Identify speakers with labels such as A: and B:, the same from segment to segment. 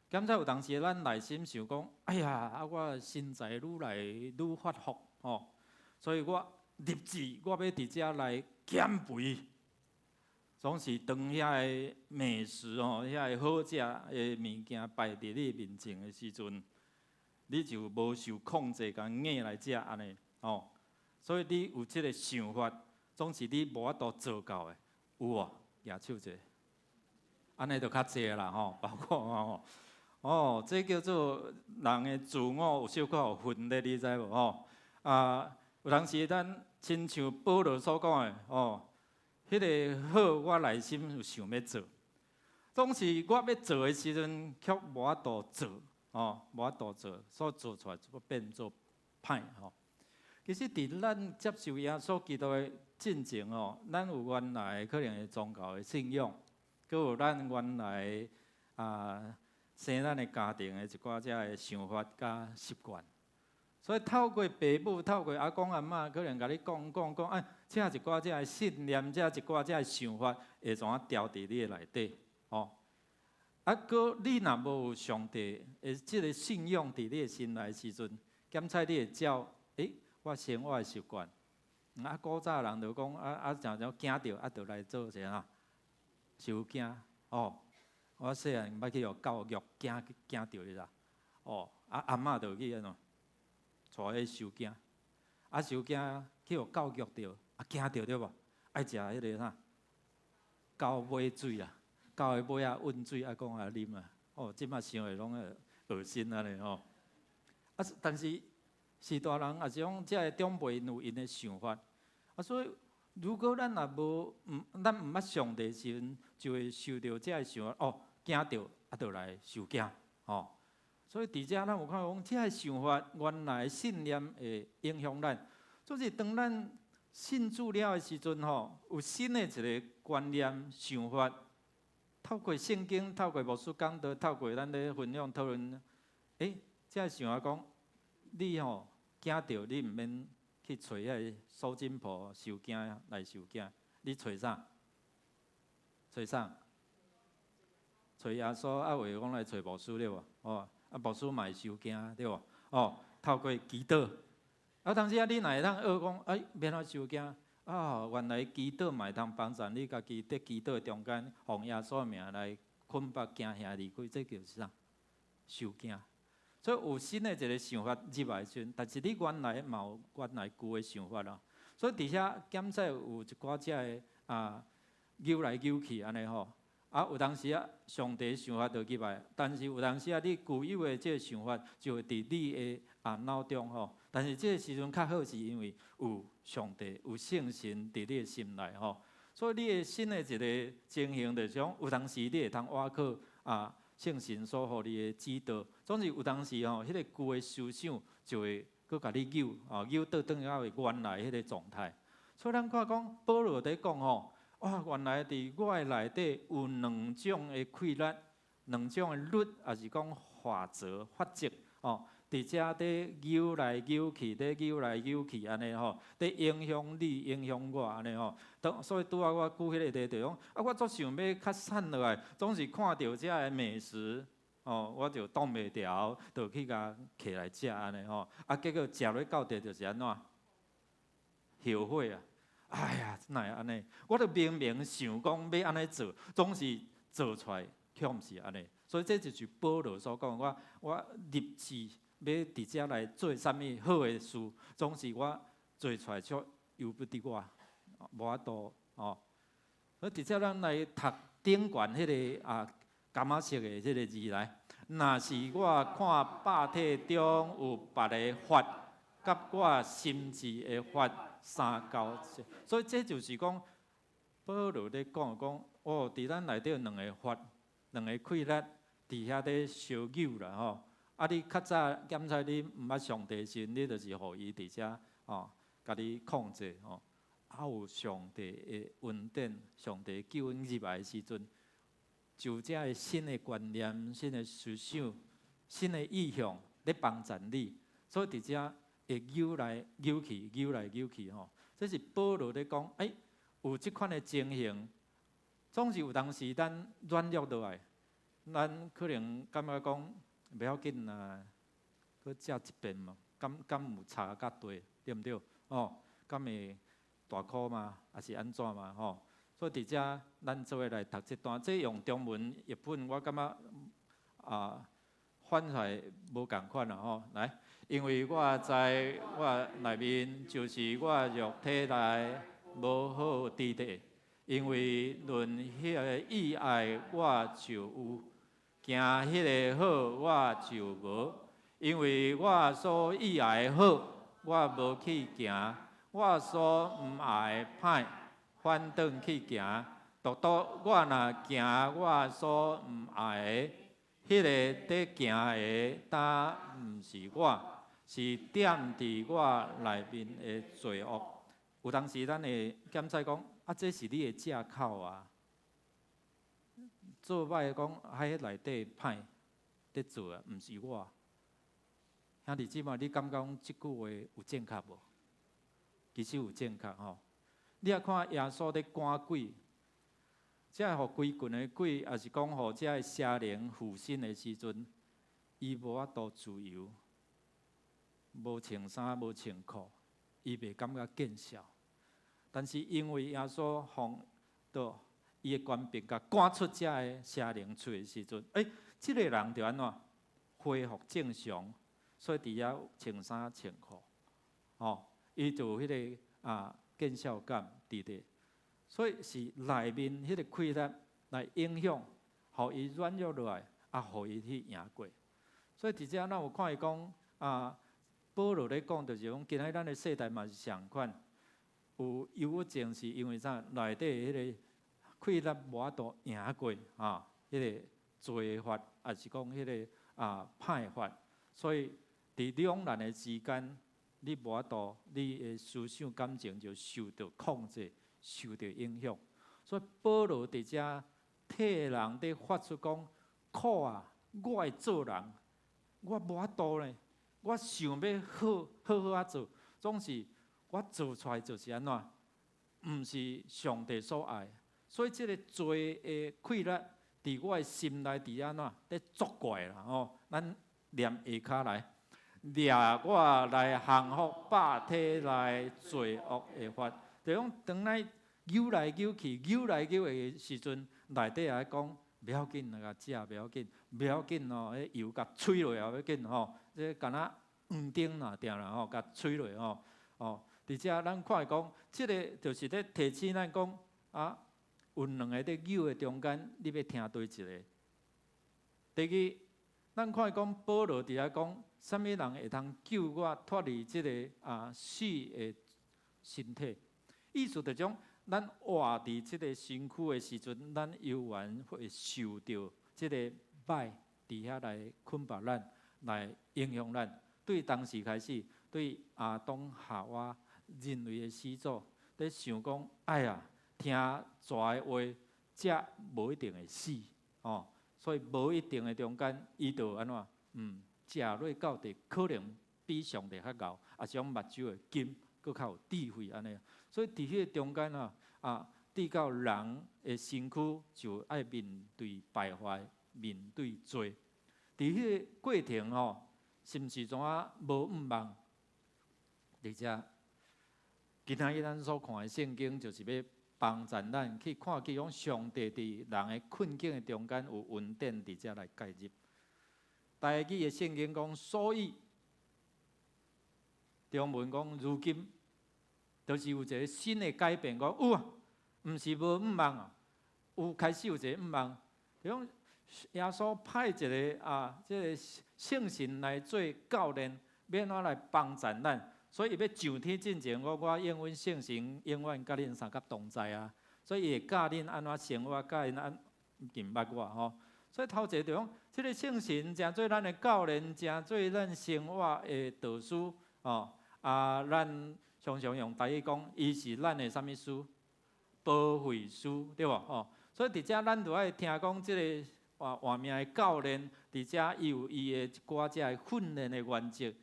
A: 检查有当时咱内心想讲，哎呀，我身材愈来愈发福吼，所以我立志我要伫遮来减肥。总是当遐个美食吼，遐个好食个物件摆伫你面前的时阵，你就无受控制，甲硬来食安尼吼。所以你有即个想法，总是你无法度做到的，有无？举手者，安尼就较济啦吼，包括这叫做人的自我有小可有分裂，你知无吼？有当时咱亲像保罗所讲的迄个好，我内心有想要做，总是我要做的时阵，却无法度做无法度做，所做出来就变做歹吼。其实，伫咱接受耶稣基督的进程咱有原来可能的宗教的信仰，佮有咱原来生咱的家庭的一寡遮的想法甲习惯。所以透过爸母、透过阿公阿嬷，可能甲你讲，遮一寡遮的信念，遮一寡遮的想法，会怎啊调伫你的内底你若无有上帝的即个信仰伫你的心内时阵，检测你会照我生活的习惯。古早人就讲常常惊着就来做啥收惊我细汉捌去互教育惊着你啦阿嬷就去安怎？带迄收惊，收惊去互教育着，惊着对无？爱食迄个啥？狗尾水啊，狗的尾温水讲啉即摆想的拢恶心安尼但是是大人也是讲，遮个长辈有因的想法所以如果咱若咱毋捌上帝时阵，就会受到遮个想法惊着就来受惊所以伫遮咱有看讲，遮个想法原来的信念会影响咱。就是当咱信主了的时阵有新的一个观念想法，透过圣经，透过牧师讲道，透过咱咧分享讨论，遮个想法讲，你惊着你毋免去找遐个苏金婆受惊来受惊，你找啥？找啥？找耶稣话讲来找牧师对无？牧师嘛会受惊对无？透过祈祷，当时你若会当学讲，免怎受惊原来祈祷嘛会通帮助你家己伫祈祷中间，奉耶稣的名来捆绑惊吓离开，这叫啥？受惊。所以有新的一个想法入来时阵，但是你原来嘛有原来旧的想法所以伫遐检测有一寡遮的扭来扭去安尼有当时上帝的想法就入来，但是有当时你固有的这个想法就会伫你的脑中但是这个时阵较好，是因为有上帝、有圣神伫你的心内所以你的新的一个情形，就是讲有当时你会通挖靠圣神所予你的指导，总是有当时迄个旧的思想就会搁甲你扭倒转到原来迄个状态。所以咱看讲保罗在讲原来伫我的内底有两种的规律，两种的律，也是讲法则、法则伫遮伫扭来扭去，伫扭来扭去安尼伫影响你、影响我安尼所以拄仔我举迄个例，就讲我足想要较瘦落来，总是看到遮个美食我就挡袂牢，就去甲摕来食安尼结果食落到底就是安怎？后悔哎呀，哪会安尼？我著明明想讲要安尼做，总是做出来却毋是安尼。所以这就是保罗所讲，我立志要伫遮来做啥物好的事，总是我做出来却由不得我，无法度所以伫遮咱来读顶悬迄个柑仔色的迄个字来。若是我看百体中有别个法，甲我心智的法相交，所以这就是讲保罗咧讲伫咱内底有两个法，两个规律，伫遐咧相扭啦你较早检查你毋捌上帝时，你就是互伊伫遮甲你控制有上帝的恩典、上帝救恩入来的时阵，就遮个新的观念、新的思想、新的意向咧帮助你，所以伫遮会扭来扭去、扭来扭去这是保罗咧讲，有即款的情形，总是有当时咱软弱落来，咱可能感觉讲袂要紧啦，搁食一遍嘛，敢有差甲对，对毋对？哦，敢会大箍嘛，还是安怎嘛？吼，所以伫遮咱做伙来读这段，这用中文译本，我感觉翻出来无共款啦吼。来，因为我在我内面，就是我肉体内无好之地。因为论迄个意爱，我就有；行迄个好，我就无。因为我所意爱的好，我无去行；我所毋爱的歹，反倒去行。独我若行我所毋爱的，迄个在行的，但毋是我，是点伫我内面的罪恶。有当时咱会检测讲，这是你的借口啊！做歹讲，迄内底歹在做啊，毋是我。兄弟姊妹，你感觉讲即句话有正确无？其实有正确吼。你啊看耶稣在赶鬼，即个互规群的鬼，也是讲互即个邪灵附身的时阵，伊无法度自由，无穿衫，无穿裤，伊袂感觉见效。但是因为耶稣放到伊的权柄，甲赶出遮个邪灵出的时阵，即个人就安怎恢复正常，所以伫遐穿衫穿裤，伊就有迄个见效感伫咧，所以是内面迄个溃烂来影响，互伊软弱落来，互伊去赢过。所以伫遮咱有看伊讲保罗咧讲，就是讲今仔咱的世代嘛是相款。有忧郁症是因为啥？内底迄个溃烂无法度赢过迄个罪法，也是讲迄个歹法，所以伫两难的之间，你无法度，你的思想感情就受到控制，受到影响。所以保罗伫遮替人伫发出讲：苦啊！我会做人，我无法度咧，我想要好做，总是。我做出来就是安怎？毋是上帝所爱，所以即个罪的溃烂，伫我的心内伫安怎？在作怪啦吼！咱念下骹来，掠我来降服肉体内罪恶的法。就讲当咱扭来扭去的时阵，内底也讲不要紧，甲食不要紧，不要紧哦，迄油甲吹落也要紧吼，即敢若黄灯若定啦吼，甲吹落吼。伫遮咱看伊讲，即个就是咧提醒咱讲有两个咧扭的中间，你要听对一个。第二，咱看伊讲保罗伫遐讲，啥物人会通救我脱离即个死的身体？意思就讲，咱活伫即个身躯的时阵，咱犹原会受到即个歹伫遐来捆绑咱，来影响咱。对当时开始，对亚当夏娃。人类的始祖在想讲，哎呀，听蛇的话，则无一定会死所以无一定的中间，伊就安怎？食落到底可能比上帝较敖，也是讲目睭的金，佫较有智慧安尼。所以伫迄个中间直到人的身躯就爱面对败坏，面对罪。伫迄个过程是毋是怎无毋茫？伫遮。今仔日咱所看的圣经，就是要帮助咱去看见讲上帝伫人的困境的中间有恩典伫遮来介入。台语的圣经讲，所以中文讲如今，就是有一个新的改变，讲毋是无毋茫有开始有一个毋茫，就讲耶稣派一个即个圣神来做教练，要安怎来帮助咱。所以伊要上天进前，我应允圣神，永远甲恁三甲同在啊！所以伊会教恁安怎生活，教恁安敬拜我吼。所以头一个就讲，即个圣神诚做咱的教练，诚做咱生活的导师咱常常用台语讲，伊是咱的啥物师？保惠师，对无？所以伫遮咱就爱听讲，即个活命的教练，伫遮伊有伊的一寡只的训练的原则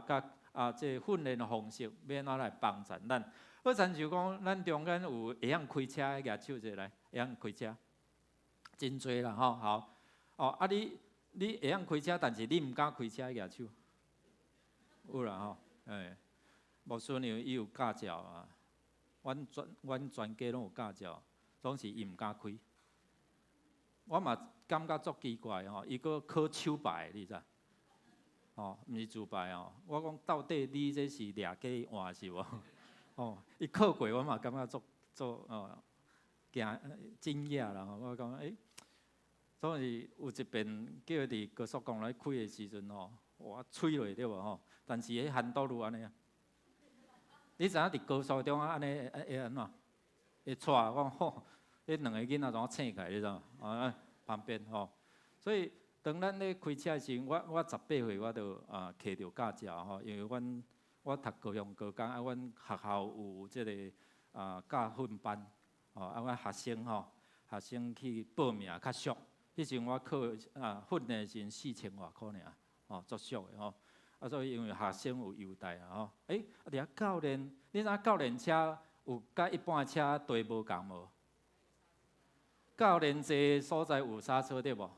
A: 甲即训练的方式，要安怎来帮助咱？好，亲像讲，咱中间有会晓开车的举手者来，会晓开车，真多啦吼。好，哦，啊你会晓开车，但是你毋敢开车举手，有啦吼，牧师娘伊有驾照啊，阮全家拢有驾照，总是伊毋敢开。我嘛感觉足奇怪吼，伊搁考手牌，你知？哦，毋是自牌哦。我讲到底你这是掠鸡换是无？哦，伊考过，我嘛感觉足惊讶啦。我讲所以有一遍叫伫高速公路开的时阵吼，哇，吹落对无吼？但是迄hand道路安尼啊，你知影伫高速中安尼会安怎？会带我讲吼，迄两个囡仔怎啊醒起来，你知道？旁边吼，所以当咱咧开车时，我18岁我就摕着驾照吼，因为我读高雄高工阮学校有即个驾训班，阮学生去报名较俗。迄时我考训练时4000外箍尔，足俗的吼。所以因为学生有优待吼。伫遐教练，你知影教练车有甲一般车地无共无？教练坐所在有刹车对无？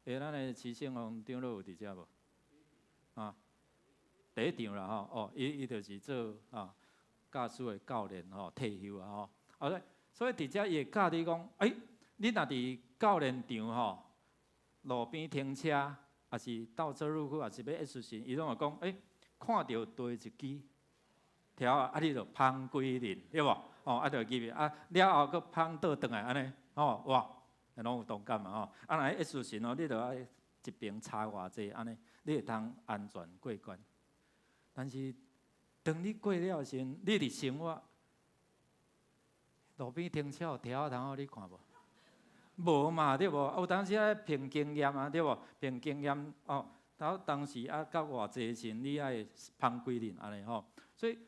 A: 咱的市政府长老有伫遮无？第一场啦吼，伊就是做驾驶的教练退休啊吼。所以伫遮伊会教你讲，你若伫教练场路边停车，也是倒车入库，也是要 S 型，伊拢会讲，看到对一支条你就芳几輪，对无？就入去了后佫芳倒转来安尼，哇，拢有同感嘛若 S 型你就爱一边差偌济安尼，你会通安全过关。但是当你过了时，你伫生活路边停车有条通好你看无？无嘛，对无？有当时爱凭经验对无？凭经验当时到偌济时，你爱芳几輪安尼吼。所以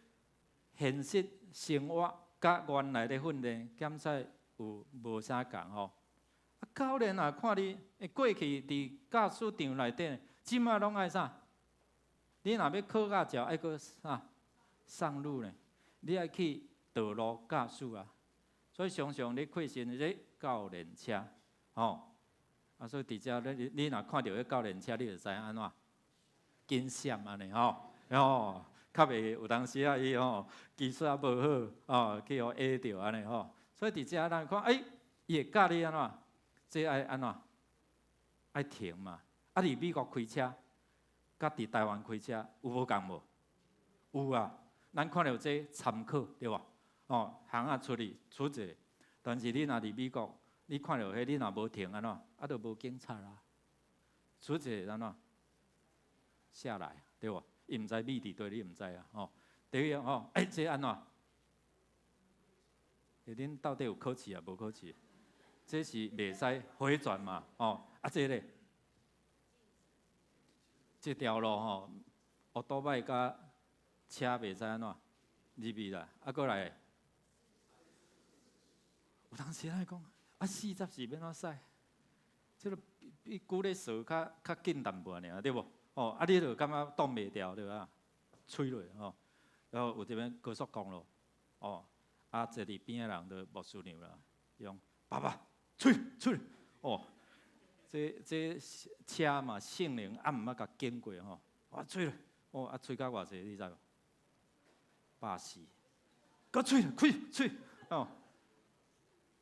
A: 现实生活甲原来的训练检测有无啥共吼。教练看你过去伫驾驶场内底，即摆拢爱啥？你若要考驾照，爱搁啥？上路呢？你爱去道路驾驶啊。所以常常你开新这教练车，所以伫遮你若看到迄教练车，你就知安怎紧闪安尼较袂有当时伊技术无好去互压着安尼所以伫遮咱看伊会教你安怎？这爱安怎？爱停嘛。伫美国开车，甲伫台湾开车有无共无？有啊，咱看到这参考对无？行出去一个，但是你若伫美国，你看到迄你若无停安怎？就无警察啦。出一个安怎？下来对无？伊毋知米伫对，你毋知啊第一这安怎？恁到底有考试啊？无考试？这是袂使回转嘛？这咧，这条路乌多摆甲车袂使安怎入去啦？过来，有当时咱讲40是要安怎驶？这个比鼓咧扫较紧淡薄尔，对无？你就感觉挡袂牢对啊？吹落然后有一边高速公路坐伫边的人就牧师娘啦，用爸爸吹，这车嘛性能毋捌甲经过吹落吹到偌济你知无？140，搁吹开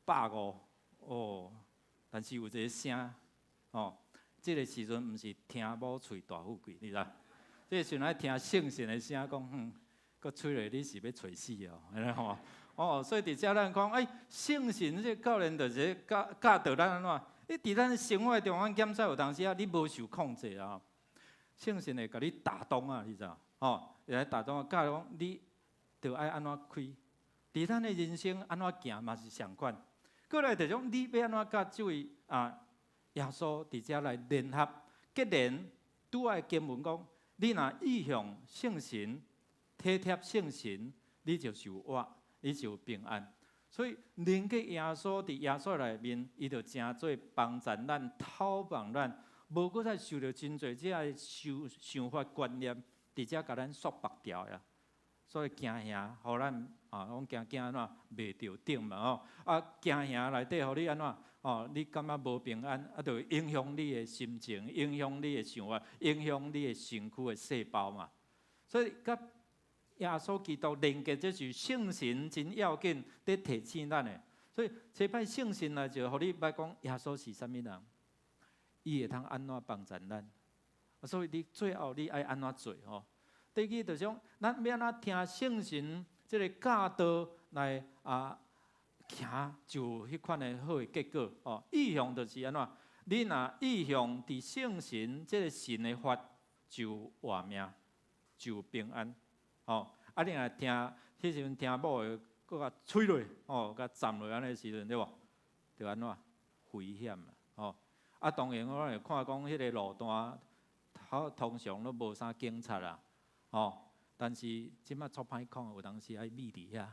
A: 150但是有一个声这个时阵毋是听某喙大富贵，你知？这个时阵爱听圣神的声，讲搁吹落你是要找死安尼所以伫遮咱讲，圣神这教练就是教导咱安怎？你伫咱生活中，咱检测有当时你无受控制圣神会甲你打动你知？会来打动教讲你着爱安怎开？伫咱的人生安怎行嘛是相款。过来就种你要安怎甲这位耶稣伫遮来联合结连，拄爱经文讲，你若意向圣神，体贴圣神，你就受活，你就平安。所以连结耶稣伫耶稣内面，伊就诚做帮助咱、透帮咱，无搁再受到真侪这想法观念，伫遮甲咱束缚掉呀。所以行兄，互咱讲行安怎袂着顶嘛惊兄内底互你安怎？你感觉无平安，就会影响你的心情，影响你的想法，影响你的身躯的细胞嘛。所以，甲耶稣基督连接，这是圣神真要紧，在提醒咱的。所以，这摆圣神来就，互你捌讲耶稣是啥物人，伊会通安怎帮助咱。所以，你最后你爱安怎做吼？第二就是讲，咱要安怎听圣神这个教导来行就迄款的好的结果哦。意向就是安怎？你若意向伫圣神这个神的法，就活命，就平安。你若听迄时阵听某的，搁甲吹落，甲站落安尼时阵，对无？就安怎？危险啦，当然我会看讲迄个路段，通常都无啥警察啦，但是即摆做歹看，有当时爱秘伫遐，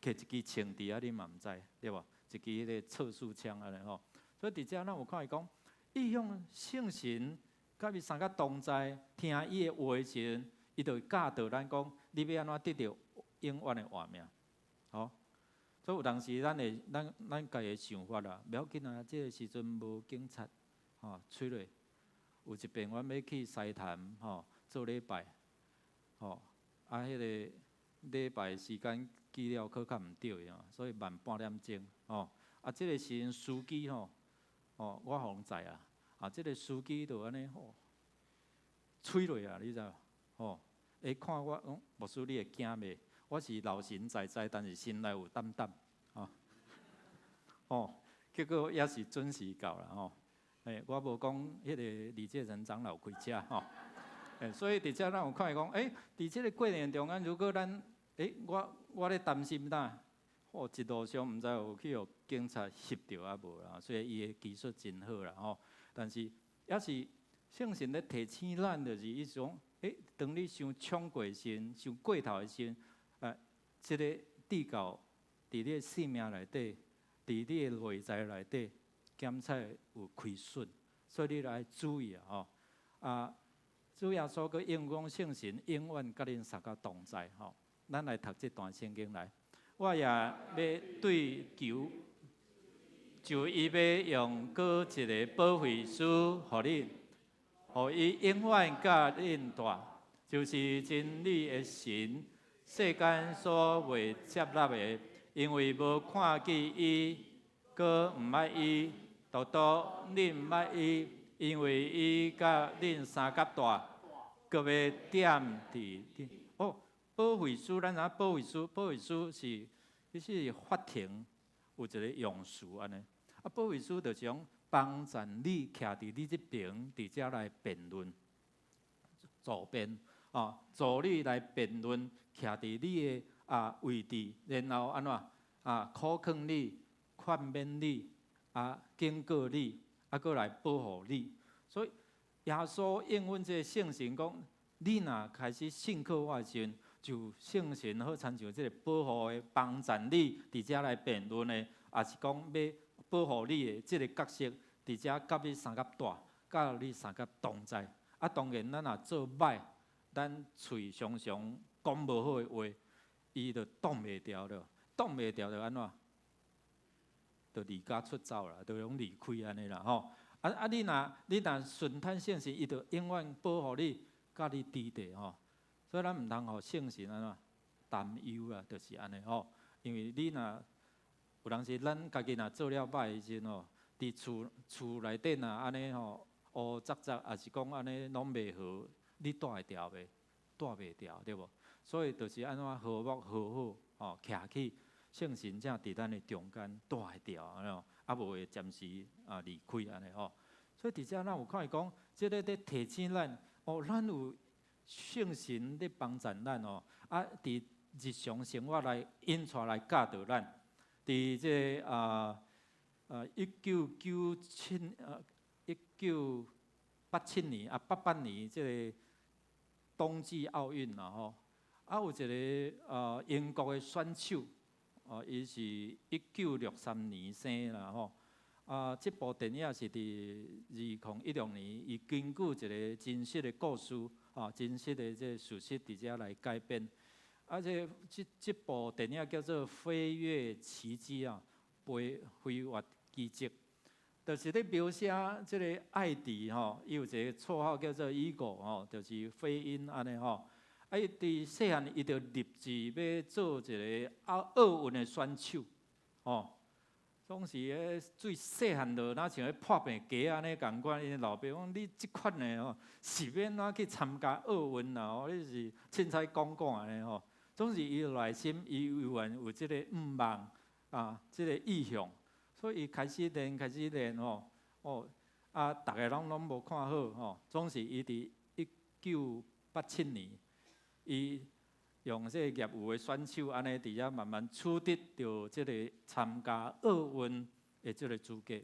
A: 摕一支枪伫遐，你嘛毋知，对无？一支迄个测速枪安尼吼。所以伫遮咱有看伊讲，意向圣神，甲伊三甲同在，听伊的话的时阵，伊就会教导咱讲，你要安怎得到永远的活命，所以有当时咱家己的想法啦，不要紧啊，即个时阵无警察，催落。有一遍阮要去西坛，做礼拜，迄个礼拜时间记了可较毋对所以慢半点钟，即个时阵司机我互拢知啊，即个司机就安尼催落啊，你知无？会看我讲，牧师你会惊袂？我是老神在在，但是心内有胆胆，结果也是准时到啦，我无讲迄个李介仁长老开车所以伫遮咱有看伊讲，伫即个过程中间，如果咱我咧担心呐，一路上毋知有去互警察翕着啊无啦？虽然伊的技术真好啦但是也是圣神咧提醒咱，就是迄种，当你伤冲过身、伤过头的时阵，即个地教伫你的性命内底，伫你的内在内底，检测有亏损，所以你来注意主耶稣佮应讲圣神永远甲恁三个同在咱来读这段圣经来，我也要对求，就伊要用过一个保惠师，互恁，互伊永远甲恁住，就是真理的神，世间所未接纳的，因为无看见伊，佮毋捌伊，独独恁毋捌伊。因为伊甲恁三甲大，各要点伫保惠师，咱知保惠师，保惠师是迄是法庭有一个用词安尼。保惠师就是讲帮助你徛伫你即边，伫遮来辩论、助辩助你来辩论，徛伫你的位置，然后安怎考劝你、劝勉你、警告你。搁来保护你，所以耶稣应阮这圣神讲，你若开始信靠我的时阵，就圣神好参像这个保护的、帮助你伫遮来辩论的，也是讲要保护你的这个角色，伫遮甲你三甲大，甲你三甲同在。当然咱若做歹，咱喙常常讲无好的话，伊就挡袂牢了，挡袂牢就安怎？就离家出走啦，就拢离开安尼啦你若顺摊圣神，伊就永远保护你，甲你伫地所以咱毋通互圣神安怎担忧啦，就是安尼因为你若有当时咱家己若做了歹的时阵伫厝内底若安尼乌杂杂，也是讲安尼拢袂好，你带会牢袂？带袂牢，对无？所以就是安怎和睦和好徛起。圣神才伫咱的中间带会牢，无会暂时离开安尼所以伫遮咱有看伊讲，即个咧提醒咱咱有圣神咧帮助咱伫日常生活来引出来教导咱。伫这1987年88年即个冬季奥运啦有一个英国的选手。伊是1963年生啦这部电影是伫2016年，伊根据一个真实的故事真实的这事实伫遮来改编。这部电影叫做《飞跃奇迹》飞跃奇迹，就是咧描写即个爱弟吼，伊有一个绰号叫做伊果吼，就是飞鹰安尼吼。伊伫细汉伊就立志要做一个奥运的选手，吼。总是咧最细汉就哪像咧破病鸡安尼共款，因老爸讲你即款的吼，是免哪去参加奥运啦？吼，你是凊彩讲安尼吼。总是伊内心伊有即个愿望啊，即个意向，所以伊开始练吼，大家拢无看好吼。总是伊伫1987年，伊用这个业余的选手安尼伫遐慢慢取得着即个参加奥运的即个资格。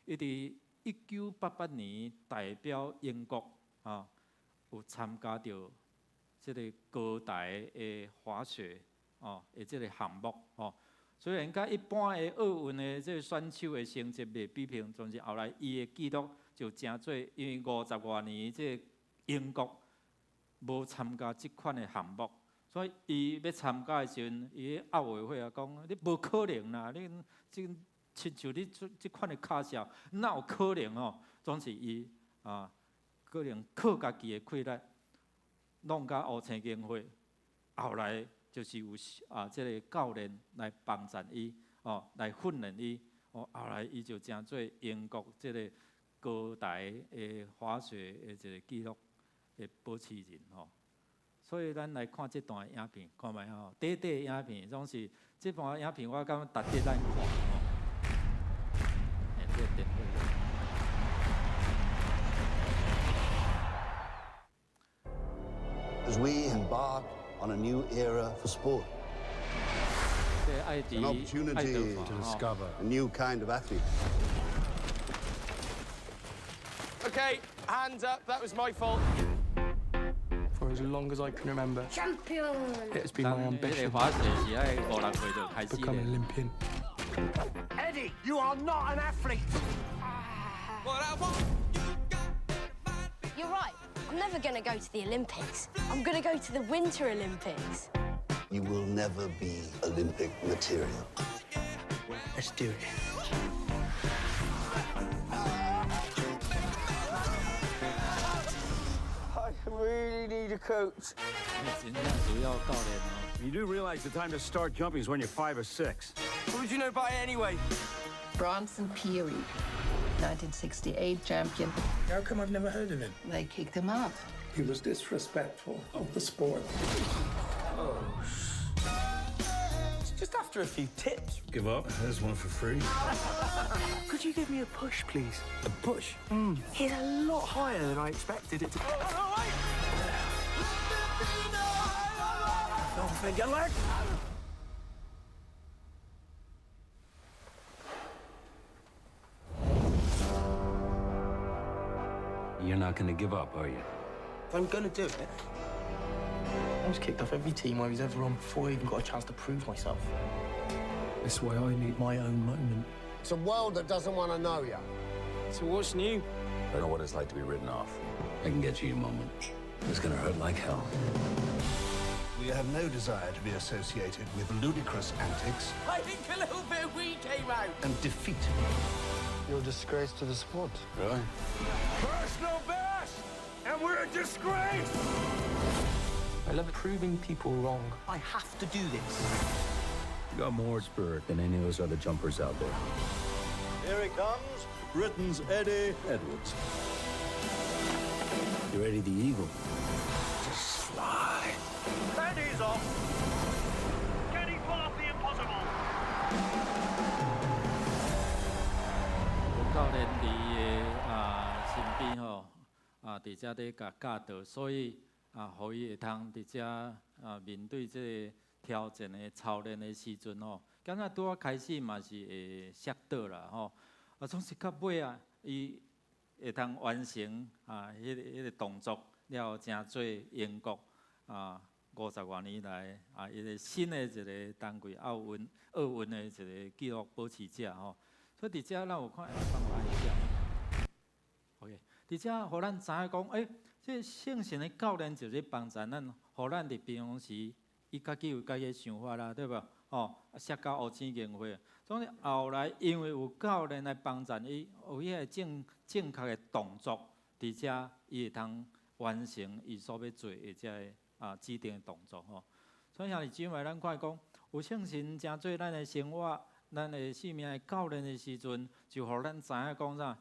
A: 伊伫1988年代表英国有参加着即个高台的滑雪的即个项目虽然甲一般的奥运的即个选手的成绩袂比拼，但是后来伊的纪录就真多，因为50多年即个英国无参加即款的项目。所以伊要参加的时阵，伊奥委会讲：你无可能啦！你亲像你即款的卡少，哪有可能哦？总是伊可能靠家己的气力，弄甲乌青经费。后来就是有即个教练来帮衬伊来训练伊后来伊就成做英国即个高台的滑雪的一个纪录的保持人所以咱来看这段影片，看卖短的影片，总是这段影片我感觉值得咱看
B: As we embark on a new era for sport, an opportunity to discover a new kind of athlete.
C: Okay, hands up. That was my fault. For as long as I can remember,
D: Champion!
C: it's been my ambition to become an Olympian.
E: Eddie, you are not an athlete!
D: You're right. I'm never going to go to the Olympics. I'm going to go to the Winter Olympics.
B: You will never be Olympic material.
E: Let's do it. I really need a coach.
F: You do realize the time to start jumping is when you're 5 or 6.
C: What would you know about it anyway?
G: Bronson Peary, 1968 champion.
E: How come I've never heard of him?
G: They kicked him out.
H: He was disrespectful of the sport.
C: Just after a few tips.
F: Give up. There's one for free.
E: Could you give me a push, please?
F: A push.
E: He's a lot higher than I expected it to be. Don't forget leg.
F: You're not gonna give up, are you?
E: I'm gonna do it. I was kicked off every team I was ever on before I even got a chance to prove myself. This way I need my own moment.
I: It's a world that doesn't want to know you.
C: So what's new?
F: I know what it's like to be written off. I can get you your moment. It's gonna hurt like hell.
B: We have no desire to be associated with ludicrous antics
C: I think a little bit of weed came out.
B: and defeat.
I: You're a disgrace to the sport.
F: Really?
E: Personal best! And we're a disgrace!
C: I love proving people wrong. I have to do this.
F: You got more spirit than any of those other jumpers out there.
B: Here he comes, Britain's Eddie Edwards.
F: You're Eddie the Eagle. Just fly.
E: Eddie's off! Can he pull off the impossible?
A: 教练伫的身边伫遮咧甲教导，所以互伊会通伫遮面对即个挑战的操练的时阵敢若拄开始嘛是会摔倒啦总是到尾伊会通完成迄个动作了，真做英国50多年来一个新的一个单位奥运的一个纪录保持者所以伫遮咱有看放爱笑。OK， 伫遮互咱知影讲，这圣神的教练就是帮助咱，互咱伫平常时，伊家己有家己的想法啦，对吧？摔到乌青硬化。总之后来因为有教练来帮助伊，有迄个正确的动作，伫遮伊会通完成伊所要做的遮指定的动作吼。所以兄弟姊妹，咱看讲，有圣神真做咱的生活、咱的生命的教练的时阵，就互咱知影讲啥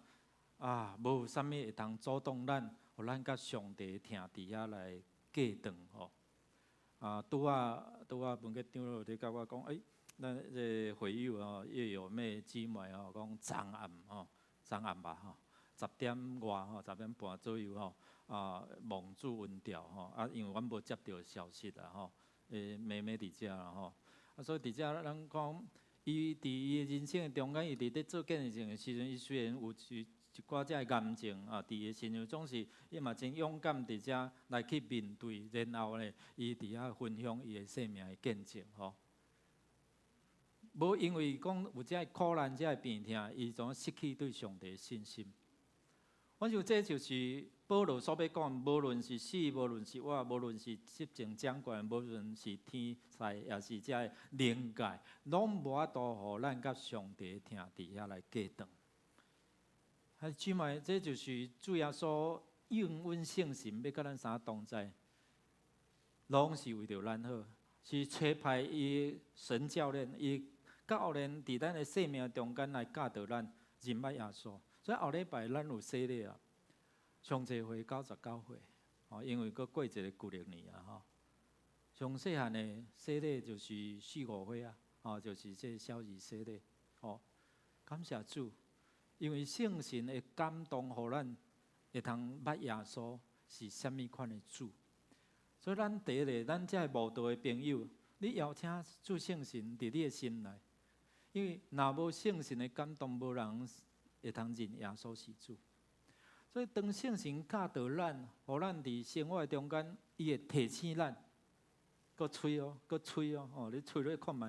A: 无有啥物会通阻挡咱，互咱甲上帝听伫遐来过长吼。拄啊，文革长老伫甲我讲，咱这会友也有妹姊妹讲昨暗吧10点外10点半左右蒙主温调因为阮无接到消息啦妹妹伫遮啦所以伫遮咱讲，伊伫伊的人生的中间，伊伫咧做见证的时阵，伊虽然有一寡遮的癌症伫伊身上，总是伊嘛真勇敢伫遮来去面对，然后呢，伊伫遐分享伊的生命的见证无因为讲有遮苦难、遮病痛，伊总失去对上帝的信心。我想这就是保罗所要讲，无论是死，无论是活，无论是执政掌权，无论是天灾，也是遮灵界，拢无法度互咱甲上帝听伫遐来过长。姊妹，这就是主耶稣应允圣神要甲咱相同在，拢是为着咱好，是差派伊神教练，伊教练伫咱的生命中间来教导咱认捌耶稣。所以后礼拜咱有洗礼上济岁99岁因为佫过一个旧历年上细汉的洗礼就是4、5岁就是这小儿洗礼感谢主，因为圣神的感动，互咱会通捌耶稣是啥物款的主。所以咱第一个，咱遮慕道的朋友，你邀请主圣神伫你的心内，因为若无圣神的感动，无人会通认耶稣是主。所以当圣神教导咱，互咱伫生活中间，伊会提醒咱，搁吹搁吹你吹落看觅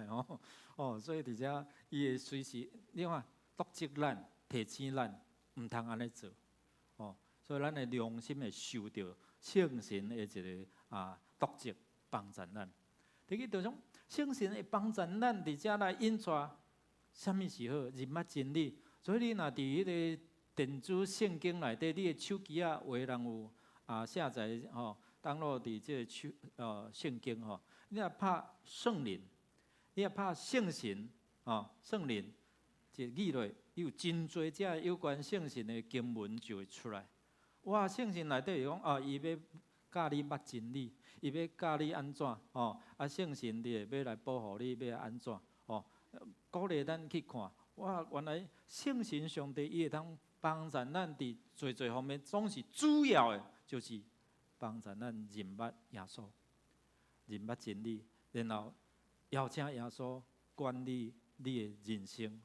A: 所以伫遮伊会随时你看督责咱、提醒咱，毋通安尼做所以咱的良心会受到圣神的一个督责帮助咱。第二就种圣神会帮助咱伫遮来引出啥物是好，认捌真理。所以你若伫迄个电子圣经内底，你的手机有人有下载登录伫即个圣经你若拍圣灵，你若拍圣神圣灵，一语落有真侪遮有关圣神的经文就会出来。哇，圣神内底讲伊要教你捌真理，伊要教你安怎圣神你会要来保护你，要安怎鼓励咱去看。哇，原来圣神上帝伊会通帮助咱伫侪方面，总是主要的，就是帮助咱认捌耶稣，认捌真理，然后邀请耶稣管理你的人生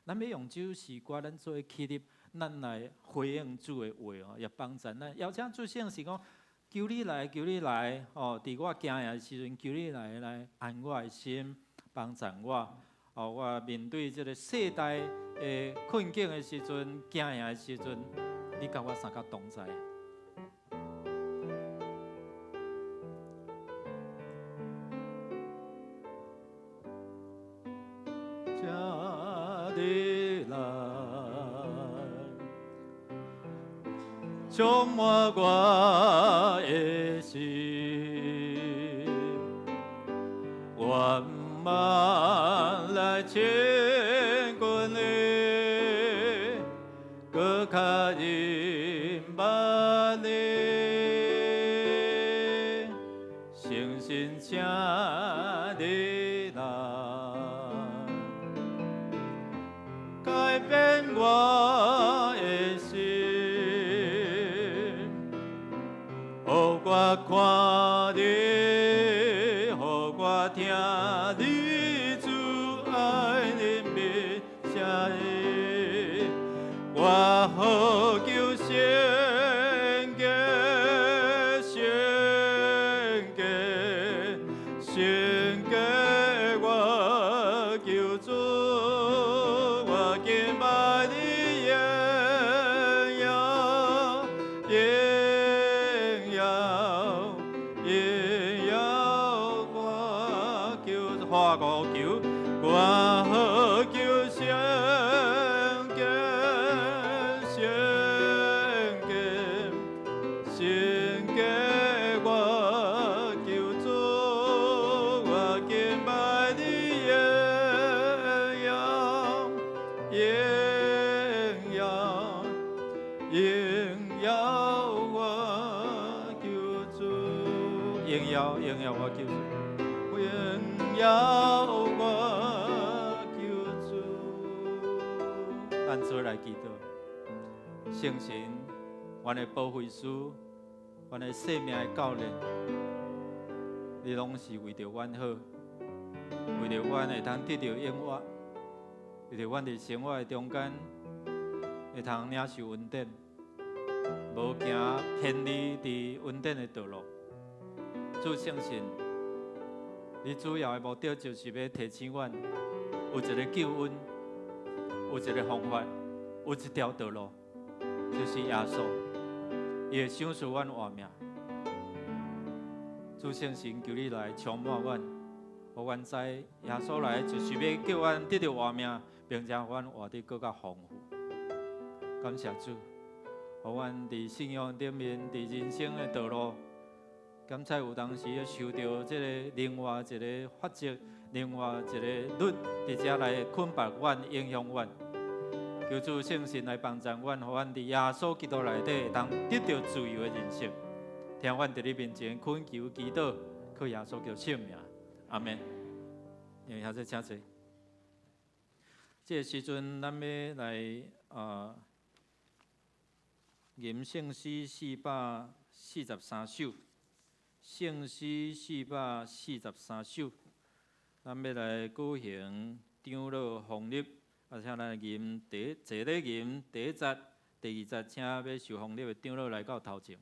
A: 咱要用这首诗歌，咱做起立，咱来回应主的话也帮助咱。邀请主圣神讲，求你来，求你来伫我惊的时阵，求你来安我的心，帮助我。我面对这个世代的困境的时阵、惊吓的时阵，你甲我三角同在。这里来，充满我的心，我慢来牵过你，搁较认捌你，诚心请你来，改变我的心，予我看你，予我听你。我呼求圣洁，圣洁，圣洁，我求主，我敬拜你荣耀，荣耀，荣耀，我求主，我求。荣耀我救主，荣耀我救主，荣耀我救主。咱做来祈祷，圣神，阮的保惠师，阮的生命的教练，你拢是为着阮好，为着阮会通得到永活，为着阮伫生活的中间会通领受恩典，无行偏离伫恩典的道路。主圣神，你主要的目的就是要提醒阮有一个救恩，有一个方法，有一条道路，就是耶稣，伊会赏赐阮活命。主圣神，求你来充满阮，互阮知耶稣来就是要叫阮得到活命，并且阮活得更加丰富。感谢主，互阮伫信仰顶面，伫人生的道路，敢才有当时受到这个另外一个法则，另外一个律，伫遮来捆绑阮、影响阮。求主圣神来帮助阮，互阮伫耶稣基督内底会当得到自由的人生。听阮伫你面前恳求祈祷，靠耶稣叫圣名，阿门。因为下次请坐。这个时阵，咱要来吟圣诗443首，圣诗443首，咱要来举行长老奉礼，而且来吟坐咧吟第一节、第二节，请要受奉礼的长老来到头前。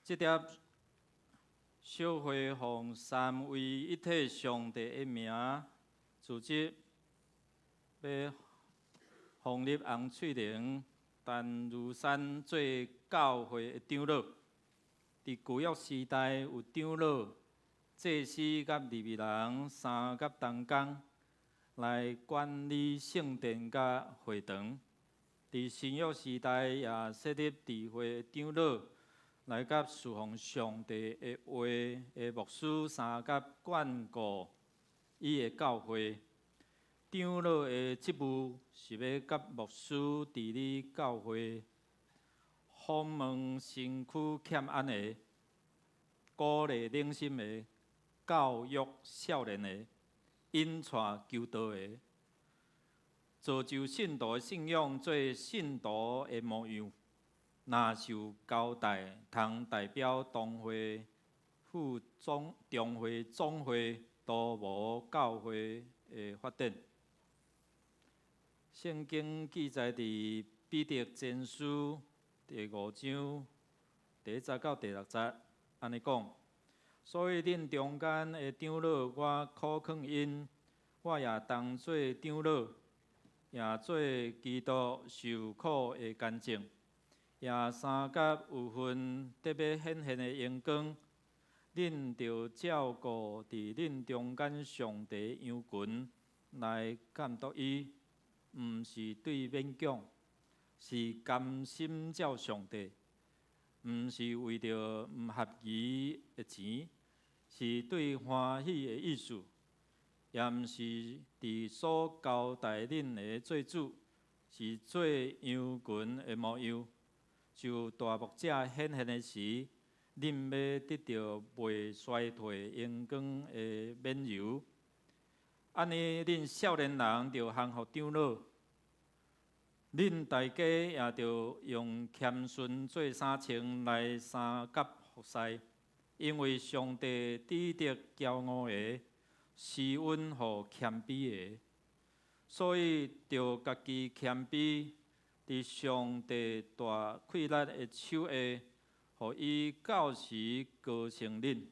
A: 这条小会奉三位一体上帝的名，组织要奉立洪翠玲、陈如山做教会的长老。伫旧约时代有长老、祭司甲利未人三甲同工来管理圣殿甲会堂。伫新约时代也设立智慧的长老。来甲侍奉上帝的话的牧师三甲眷顾伊的教会。长老的职务是要甲牧师治理教会，访问身躯欠安的，鼓励领心的，教育少年的，引带求道的，造就信徒的信仰做信徒的模样。若受交代，通代表同会副总、中会总会，都无教会的发展。圣经记载伫彼得前书第5章第1节到第6节，安尼讲：所以恁中间的长老，我苦劝因，我也当做长老，也做基督受苦的见证。也三甲有份特别显现的荣光，恁着照顾伫恁中间上帝羊群来监督伊，毋是对勉强，是甘心照上帝，毋是为着毋合宜的钱，是对欢喜的意思，也毋是伫所交代恁的做主，是做羊群的模样。就大牧者显现的时，恁要得到袂衰退阳光的免油。安尼，恁少年人就降服长老，恁大家也着用谦逊做衫穿来三甲服侍，因为上帝指得骄傲的，施恩互谦卑的，所以着家己谦卑，伫上帝大气力的手下，互伊到时高升恁。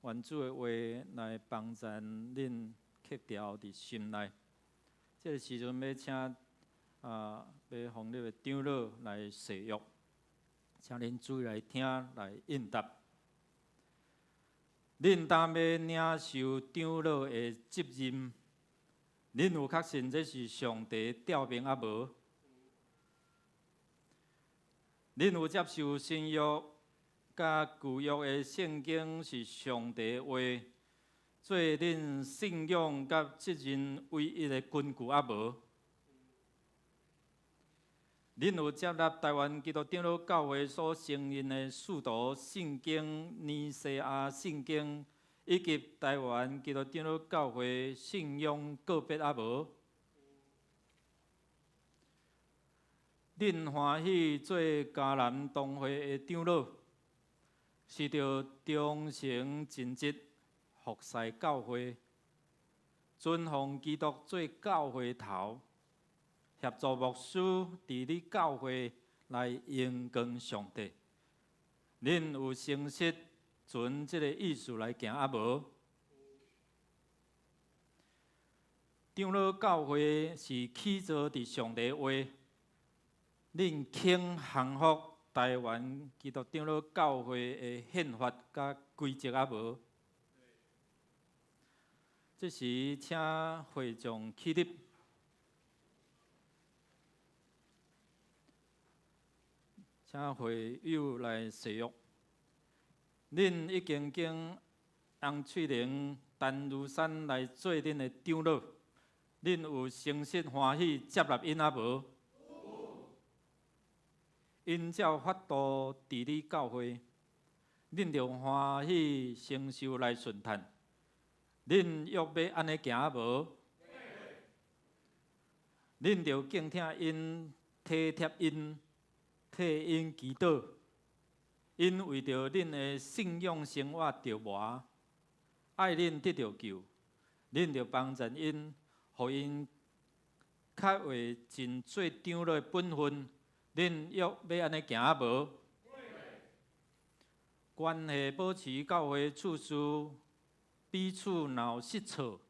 A: 愿主的话来帮助恁刻条伫心内。这个时阵要请要奉你的长老来誓约，请恁注意来听来应答。恁当要领受长老的责任，恁有确信这是上帝调明啊无？恁有接受新约甲旧约的圣经是上帝的话，做恁信仰甲责任唯一的根据啊无？恁有接纳台湾基督长老教会所承认的四道圣经、尼西亚圣经，以及台湾基督长老教会信仰个别啊无？恁欢喜做迦南同会的长老，是着忠诚尽职服侍教会，尊奉基督做教会头。协助牧师伫你教会来荣光上帝，恁有诚实遵这个意思来行啊无？长老教会是起造伫上帝话，恁肯降服台湾基督长老教会的宪法甲规则啊无？这时请会众起立。请会友来誓约，恁已经经洪翠玲、陈如山来做恁的长老，恁有诚实欢喜接纳因啊无？因照法度治理教会，恁着欢喜承受来顺叹。恁约要安尼行啊无？恁着敬听因、体贴因。替因祈祷，因为着恁的信仰生活着活，爱恁得着救，恁着帮助因，互因较会尽做长老的本分。恁约要安尼行啊无？关系保持教会处事，彼此若有失错，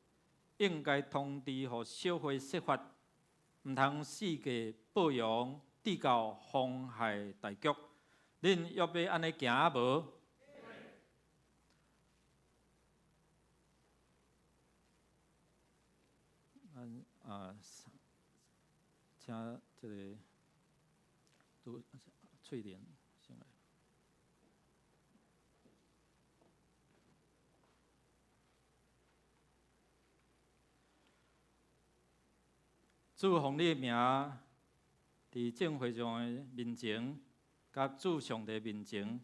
A: 应该通知互小会说法，毋通四界报扬。递到妨害大局，恁约要安尼行啊无？请这个翠莲先来。主奉你的名。伫正会上的面前，甲主上帝面前，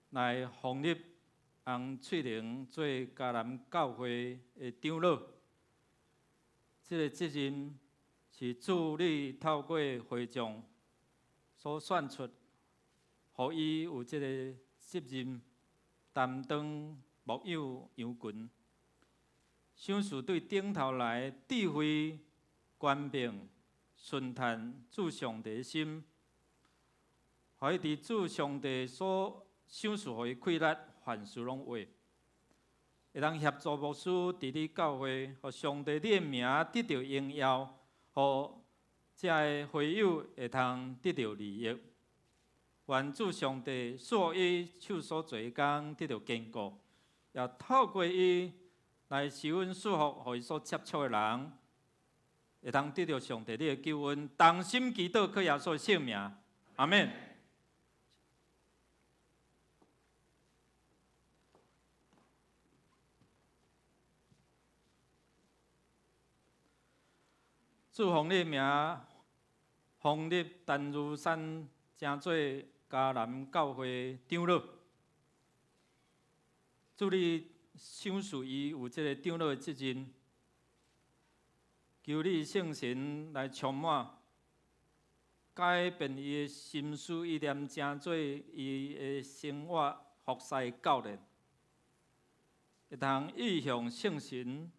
A: 来奉立洪翠玲做迦南教会的长老。这个责任是主你透过会众所选出，互伊有这个责任担当牧养羊群，享受对顶头来智慧、权柄。顺探主上帝的心，互伊伫主上帝所享受，互伊气力，凡事拢会，会当协助牧师伫你教会，互上帝你的名得到荣耀，互这个会友会通得到利益。愿主上帝使伊手所做工得到坚固，也透过伊来施恩祝福，互伊所接触的人。会当得到上帝你的救恩，同心祈祷，靠耶稣的圣名，阿免。主奉你名，奉立陈如山正做迦南教会长老。主你赏赐伊有这个长老的责任。求你圣神来充满，改变伊的心思意念，成做伊的生活服侍教练，会通意向圣神，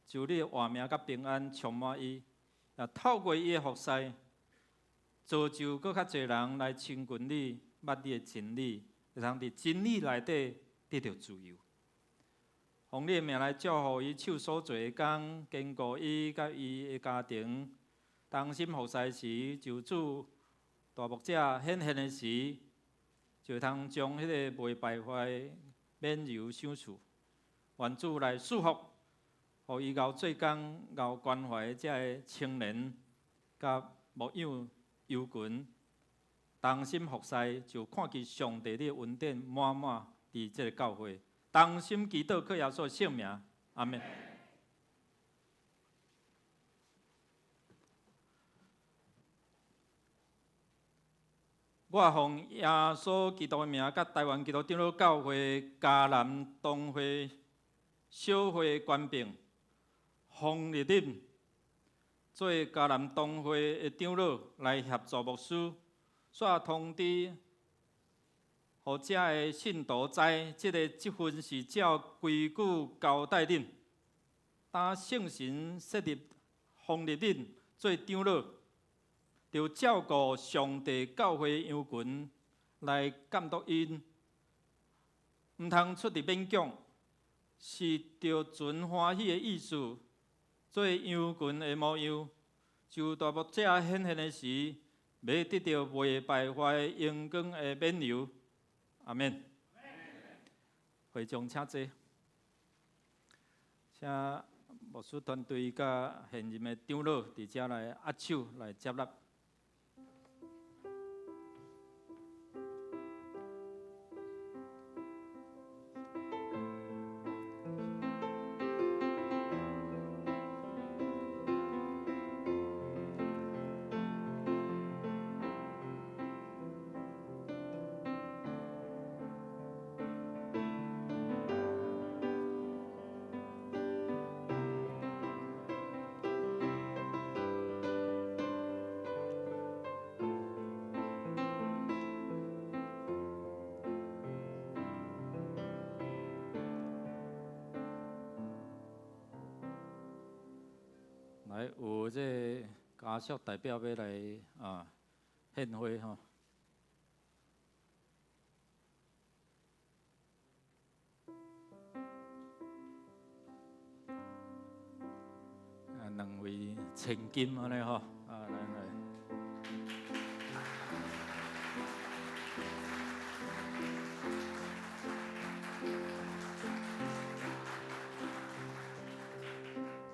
A: 就你的活命甲平安充满伊，也透过伊的服侍，造就搁较侪人来亲近你，捌你的真理，会通伫真理内底得到自由。奉你的名来祝福伊手所做的工，坚固伊甲伊的家庭。当心服侍时，就主大牧者显现的时，就通将迄个未败坏免由想处，愿主来祝福，互伊熬做工、熬关怀遮个青年甲牧养游群，当心服侍，就看见上帝的恩典满满伫即个教会。当心祈祷，靠耶稣圣名，阿门。我奉耶稣基督的名，甲台湾基督长老教会嘉南东会小会官兵洪立林做嘉南东会的长老来协助牧师，煞通知，互遮的信徒知，即份是照规矩交代恁。当圣神设立洪立林做长老，就照顾上帝教会羊群来监督因，毋通出伫勉强，是着存欢喜的意思，做羊群的模样。就大牧者显现的时，要得到未败坏阳光的免流。阿免。会众请坐，请牧师团队甲现任的长老伫遮来握手来接纳。来，有这家属代表要来献花吼。两位千金安尼吼，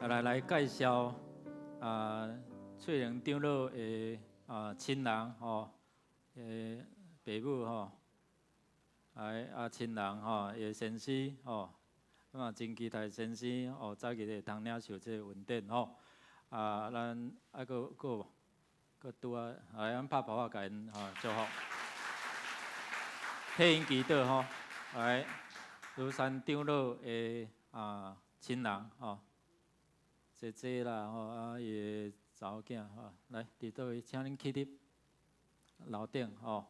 A: 来。来介绍翠玲长老的亲人吼，爸母吼，亲人吼，伊先生吼，真期待先生哦，早日会通领受这个恩典吼。咱搁拄啊，咱拍拍甲因祝福，替因祈祷吼。来，庐山长老的亲人吼。姐姐啦，吼伊的查某囝吼，来伫倒位，请恁起立，楼顶吼，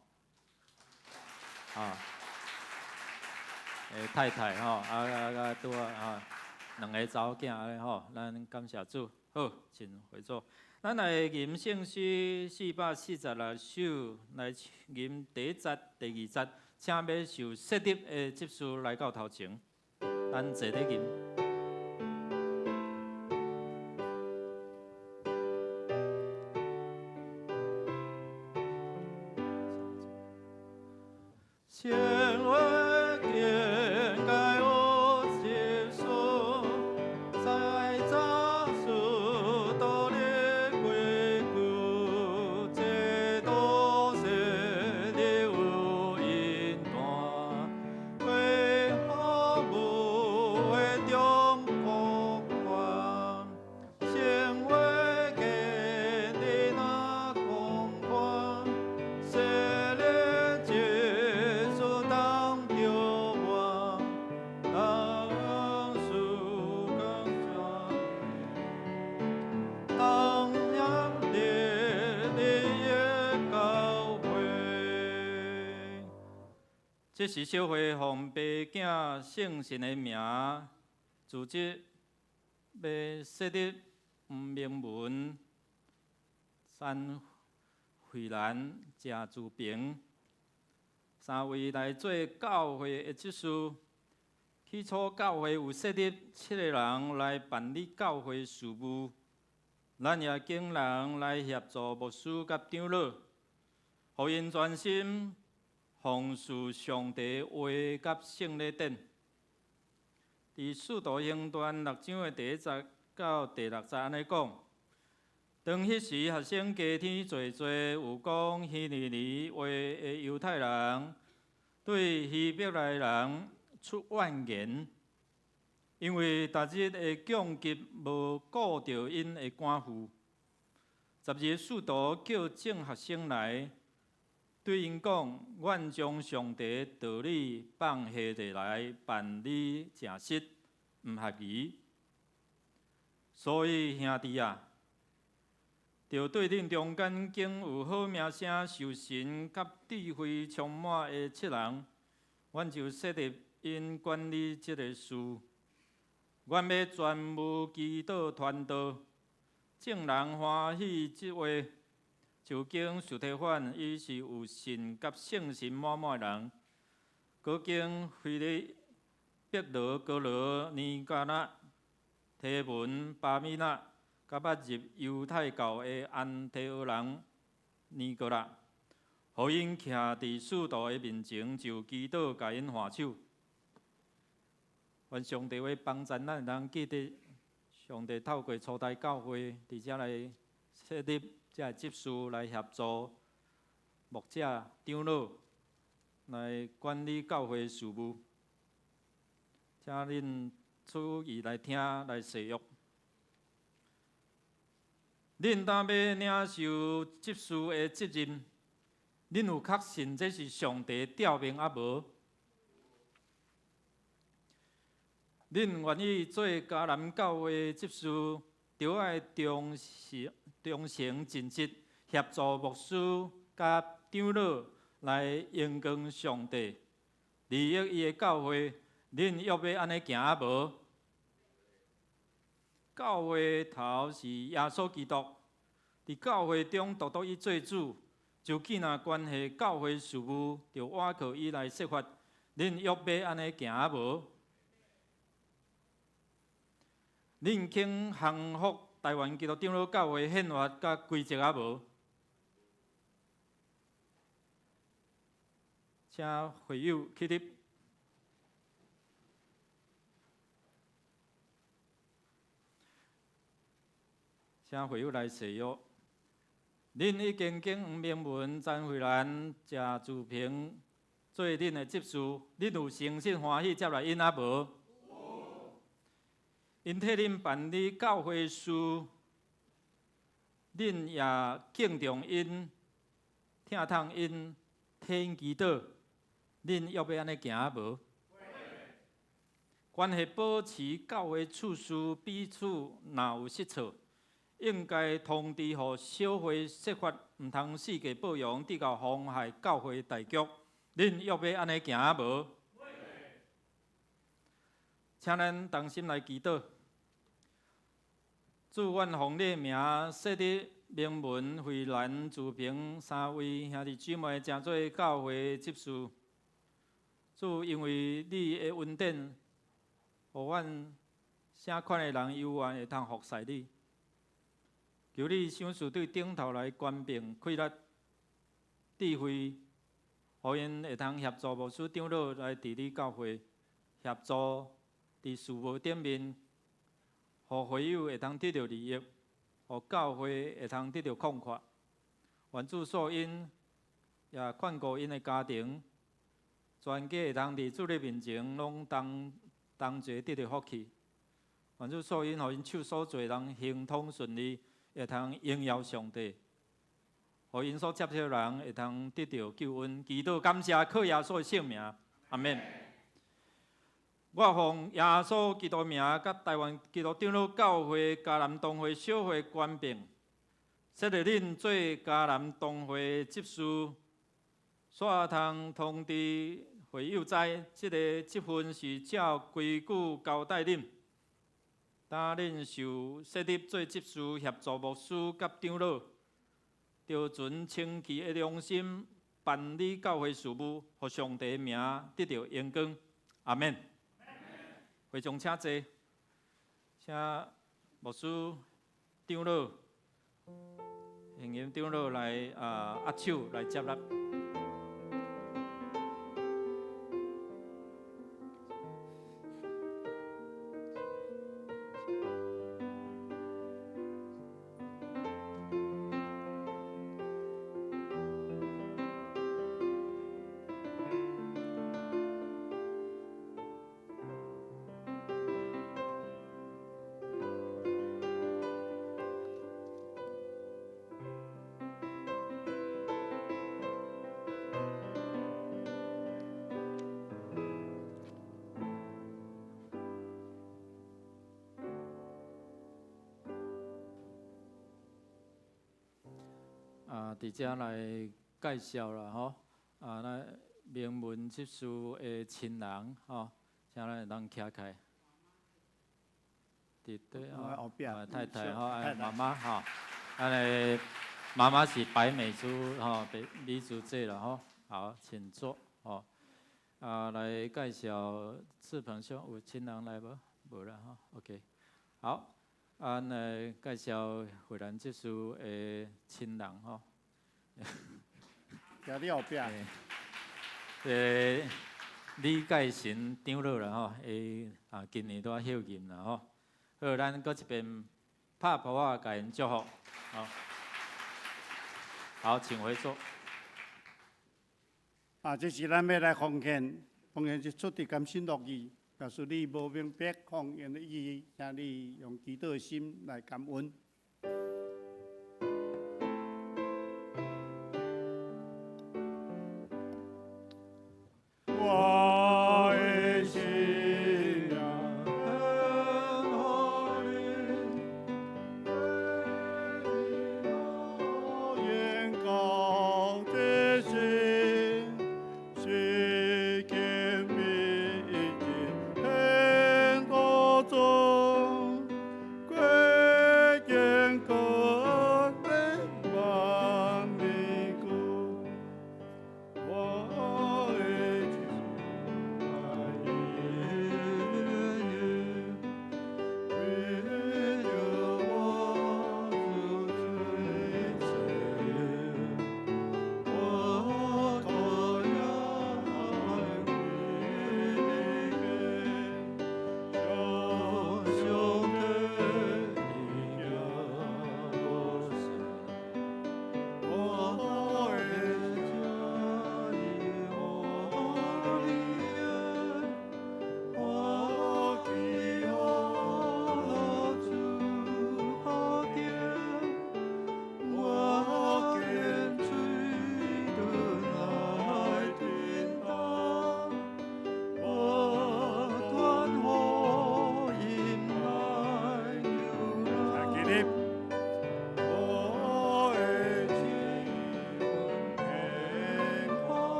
A: 太太吼，拄啊两个查某囝安尼吼，咱感谢主，好，请回座。咱来吟圣诗446首，来吟第1节、第2节，请要受设立的执事来到头前，咱坐咧吟。这是小会奉爸囝圣神的名，组织要设立吴明文、陈慧兰、谢志平3位来做教会的执事。起初教会有设立7个人来办理教会事务，咱也经人来协助牧师甲长老，互因专心奉事上帝话甲圣礼典。伫《使徒行传》6章的第1节到第6节安尼讲：当迄时学生加添济济，有讲希利尼话的犹太人对希伯来人出怨言，因为逐日的供给无顾着因的官负。12个使徒叫众学生来，对因讲：阮将上帝道理放下地来办理正实，毋合宜。所以兄弟啊，着对恁中间经有好名声、受神甲智慧充满的7人，阮就设立因管理这个事。阮要全无祈祷传道，众人欢喜这话。就经司提反，伊是有信甲圣神满满的人；搁经腓利、伯罗、哥罗、尼加纳、提文、巴米纳，甲捌入犹太教的安提阿人尼哥拉，互因徛伫使徒的面前，就祈祷，甲因换手。愿上帝为帮助咱人记得，上帝透过初代教会伫遮来设立这执事来协助牧者、长老来管理教会事务，请恁注意来听来使用。恁当要领受执事的责任，恁有确信这是上帝调明啊无？恁愿意做迦南教会执事，就要忠诚尽职，协助牧师甲长老来荣光上帝，利益伊的教会。恁约要安尼行啊无？教会头是耶稣基督，伫教会中独独伊做主，就既然关系教会事务，就倚靠伊来设法。恁约要安尼行啊无？恁肯降服台湾基督长老教会宪法甲规则啊无？请会友起立。请会友来誓约。恁已经经吴明文、詹慧兰、谢志平做恁的执事，恁有诚心欢喜接来因啊无？因替恁办理教会事，恁也敬重因，听痛因，替因祈祷。恁要安尼行啊无？关系保持教会处事彼此若有失错，应该通知互小会设法，毋通四界报扬，直到妨害教会大局。恁要安尼行啊无？请咱同心来祈祷。主，阮奉你名设立明文、慧兰、志平3位兄弟姊妹，正做教会执事。主，因为你的恩典，互阮啥款的人有缘会通服侍你。求你赏赐对顶头来官兵开力、智慧，互因会通协助牧师长老来治理教会，协助伫事务顶面。互会友会通得到利益，互教会会通得到扩阔。愿主所因，也劝顾因的家庭，全家会通伫主的面前，拢同齐得到福气。愿主所因，互因手所做人行通顺利，会通荣耀上帝。互因所接受的人会通得到救恩。祈祷感谢靠耶稣的圣名，阿免。我奉耶稣基督名，甲台湾基督长老教会迦南东会小会官兵，设立恁做迦南东会执事，煞通通知会友知，这份是照规矩交代恁，担恁受设立做执事协助牧师甲长老，着存清气的良心办理教会事务，互上帝名得到荣光。阿免。会众请坐，请牧师、长老、现任长老来握手来接纳。伫遮来介绍啦吼，咱名门执事的亲人吼，请咱人徛开，伫对
J: 后壁
A: 太太吼，妈妈吼，安尼妈妈是白美珠吼，美珠姐啦吼，好，请坐吼。来介绍志鹏兄，有亲人来无？无啦吼 ，OK， 好，来介绍惠兰执事的亲人吼。
J: 徛你后壁。
A: 李介成长老啦吼，今年都要休任啦吼。好，咱搁一遍拍鼓仔，甲因祝福。好，请回座。
J: 这是咱要来奉献一出的甘心乐意，表示你无明白奉献的意义，请你用祈祷的心来感恩。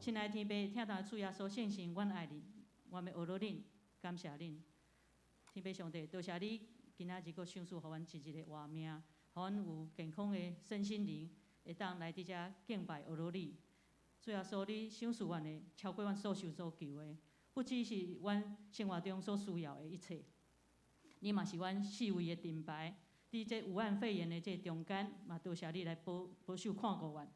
K: 亲爱的天父，听到主耶稣圣神，阮爱恁，阮要学了恁，感谢恁。天父上帝，多谢你今仔日阁赏赐互阮一日的活命，互阮有健康的身心灵，会当来伫遮敬拜学了你。主耶稣，你赏赐阮的超过阮所受所求的，不只是阮生活中所需要的一切，你嘛是阮四围的盾牌。伫这武汉肺炎的这中间，嘛多谢你来保守看顾阮。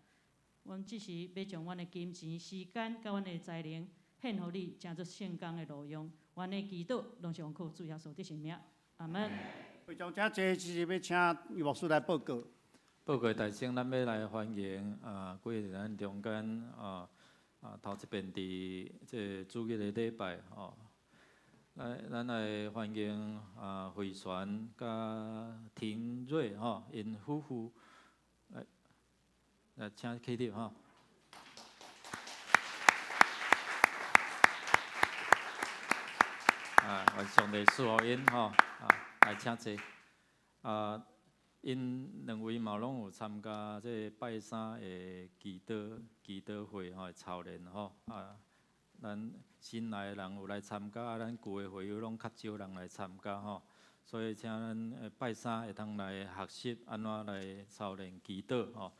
K: 阮只是要将阮的金钱、时间，甲阮的才能献互你，成做圣工的路用。阮的祈祷，拢上靠主耶稣的圣名。阿门。
J: 会长请坐，是要请余牧师来报告。
A: 报告大声，咱要来欢迎几个咱中间头一遍伫这主日的礼拜来，咱来欢迎慧璇甲庭瑞吼，因夫妇来请起立吼。愿上帝赐福因吼，来请坐。因两位嘛拢有参加这拜三的祈祷会吼，操练吼咱新来的人有来参加，咱旧的会友拢较少人来参加吼，所以请咱拜三会通来学习安怎来操练祈祷吼。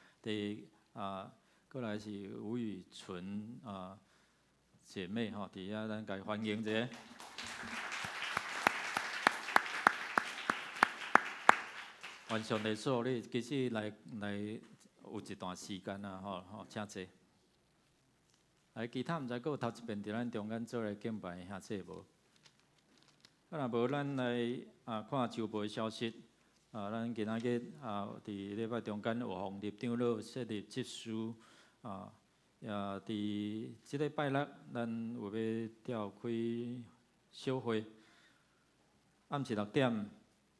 A: 过来是吴雨纯姐妹吼，伫遐咱家欢迎一下。愿上帝祝福你，其实来有一段时间啊，吼，请坐。来，其他毋知佫有头一遍伫咱中间做来敬拜兄弟无？若无，咱来看周报消息。咱今仔日伫礼拜中间有奉立长老设立执事也伫即个拜六，咱有要召开小会，暗时6点。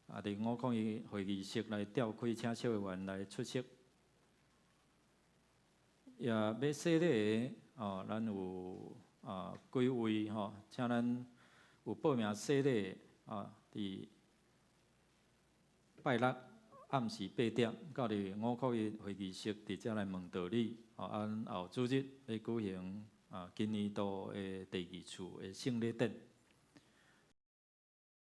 A: 伫5孔伊会议室来召开，请小会员来出席。也要洗礼咱有几位请咱有报名洗礼伫拜六暗时8点，到伫5孔伊会议室伫遮来问道理。按后主日要举行今年度的第2次的圣礼典。